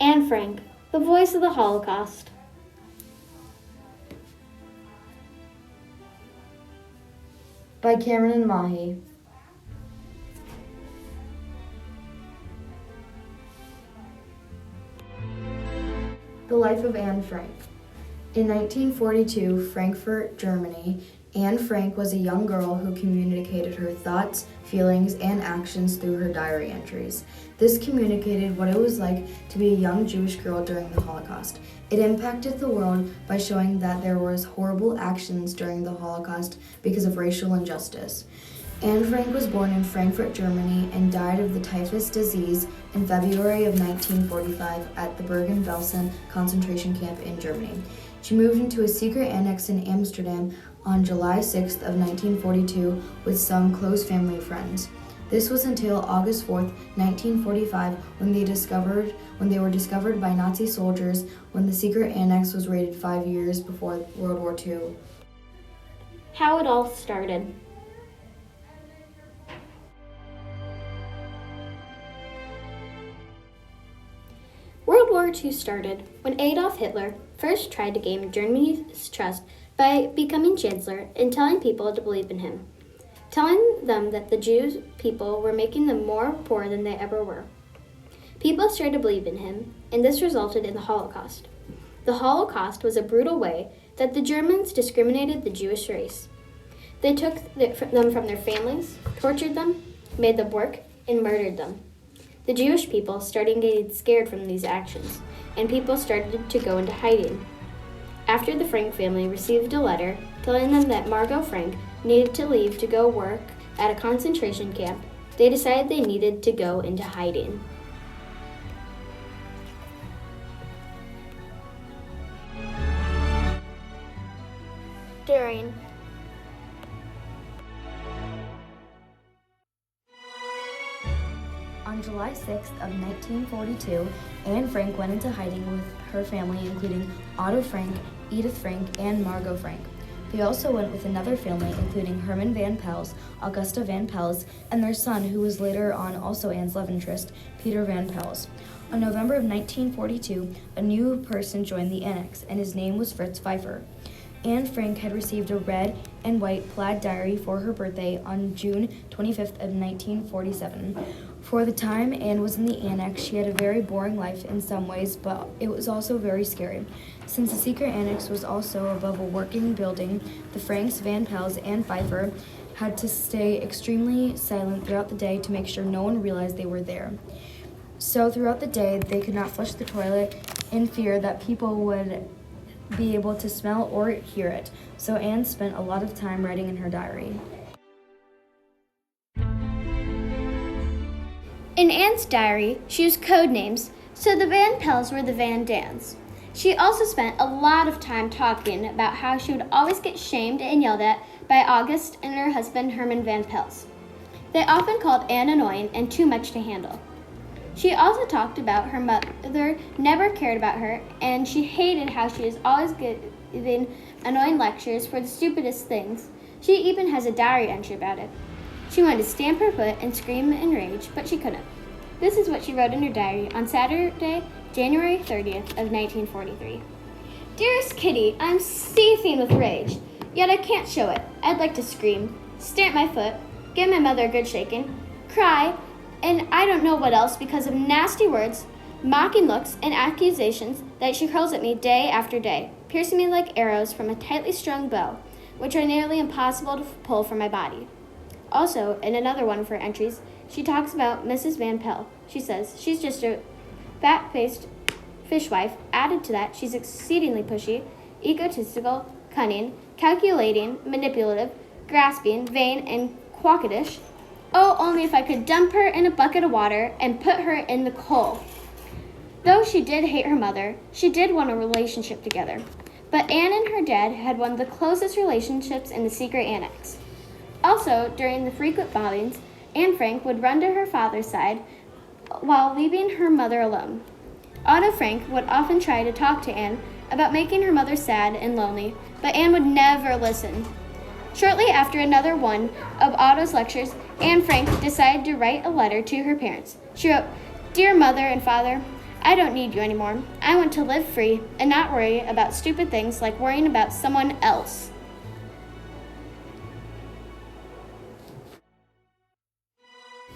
Anne Frank, the voice of the Holocaust. By Cameron Mahi. The life of Anne Frank. In 1942, Frankfurt, Germany, Anne Frank was a young girl who communicated her thoughts, feelings, and actions through her diary entries. This communicated what it was like to be a young Jewish girl during the Holocaust. It impacted the world by showing that there was horrible actions during the Holocaust because of racial injustice. Anne Frank was born in Frankfurt, Germany, and died of the typhus disease in February of 1945 at the Bergen-Belsen concentration camp in Germany. She moved into a secret annex in Amsterdam on July 6th of 1942 with some close family friends. This was until August 4th, 1945, when they were discovered by Nazi soldiers when the secret annex was raided 5 years before World War II. How it all started. World War II started when Adolf Hitler first tried to gain Germany's trust by becoming chancellor and telling people to believe in him, telling them that the Jewish people were making them more poor than they ever were. People started to believe in him, and this resulted in the Holocaust. The Holocaust was a brutal way that the Germans discriminated the Jewish race. They took them from their families, tortured them, made them work, and murdered them. The Jewish people started getting scared from these actions, and people started to go into hiding. After the Frank family received a letter telling them that Margot Frank needed to leave to go work at a concentration camp, they decided they needed to go into hiding. During On July 6th of 1942, Anne Frank went into hiding with her family, including Otto Frank, Edith Frank, and Margot Frank. They also went with another family, including Herman Van Pels, Augusta Van Pels, and their son, who was later on also Anne's love interest, Peter Van Pels. On November of 1942, a new person joined the annex, and his name was Fritz Pfeiffer. Anne Frank had received a red and white plaid diary for her birthday on June 25th of 1947. For the time Anne was in the annex, she had a very boring life in some ways, but it was also very scary. Since the secret annex was also above a working building, the Franks, Van Pels, and Pfeiffer had to stay extremely silent throughout the day to make sure no one realized they were there. So throughout the day, they could not flush the toilet in fear that people would be able to smell or hear it. So Anne spent a lot of time writing in her diary. In Anne's diary, she used code names, so the Van Pels were the Van Dans. She also spent a lot of time talking about how she would always get shamed and yelled at by August and her husband Herman Van Pels. They often called Anne annoying and too much to handle. She also talked about her mother never cared about her, and she hated how she was always giving annoying lectures for the stupidest things. She even has a diary entry about it. She wanted to stamp her foot and scream in rage, but she couldn't. This is what she wrote in her diary on Saturday, January 30th of 1943. Dearest Kitty, I'm seething with rage, yet I can't show it. I'd like to scream, stamp my foot, give my mother a good shaking, cry, and I don't know what else because of nasty words, mocking looks, and accusations that she hurls at me day after day, piercing me like arrows from a tightly strung bow, which are nearly impossible to pull from my body. Also, in another one of her entries, she talks about Mrs. Van Pel. She says she's just a fat-faced fishwife. Added to that, she's exceedingly pushy, egotistical, cunning, calculating, manipulative, grasping, vain, and quackish. Oh, only if I could dump her in a bucket of water and put her in the coal. Though she did hate her mother, she did want a relationship together. But Anne and her dad had one of the closest relationships in the secret annex. Also, during the frequent bombings, Anne Frank would run to her father's side while leaving her mother alone. Otto Frank would often try to talk to Anne about making her mother sad and lonely, but Anne would never listen. Shortly after another one of Otto's lectures, Anne Frank decided to write a letter to her parents. She wrote, "Dear Mother and Father, I don't need you anymore. I want to live free and not worry about stupid things like worrying about someone else.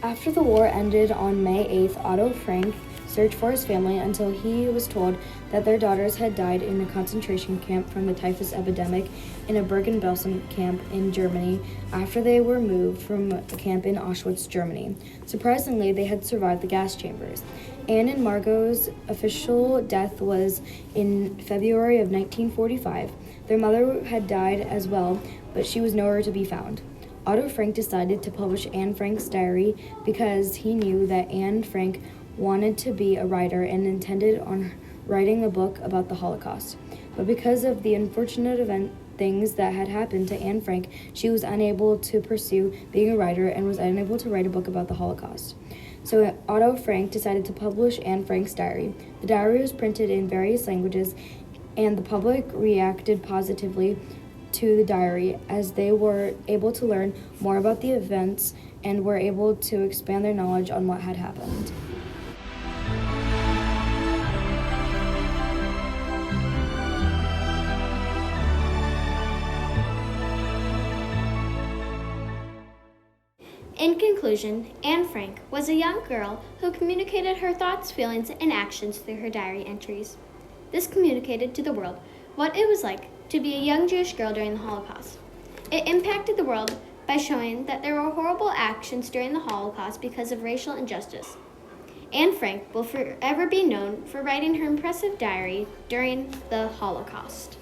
After the war ended on May 8th, Otto Frank searched for his family until he was told that their daughters had died in a concentration camp from the typhus epidemic in a Bergen-Belsen camp in Germany after they were moved from a camp in Auschwitz, Germany. Surprisingly, they had survived the gas chambers. Anne and Margot's official death was in February of 1945. Their mother had died as well, but she was nowhere to be found. Otto Frank decided to publish Anne Frank's diary because he knew that Anne Frank wanted to be a writer and intended on writing a book about the Holocaust. But because of the unfortunate things that had happened to Anne Frank, she was unable to pursue being a writer and was unable to write a book about the Holocaust. So Otto Frank decided to publish Anne Frank's diary. The diary was printed in various languages, and the public reacted positively to the diary as they were able to learn more about the events and were able to expand their knowledge on what had happened. In conclusion, Anne Frank was a young girl who communicated her thoughts, feelings, and actions through her diary entries. This communicated to the world what it was like to be a young Jewish girl during the Holocaust. It impacted the world by showing that there were horrible actions during the Holocaust because of racial injustice. Anne Frank will forever be known for writing her impressive diary during the Holocaust.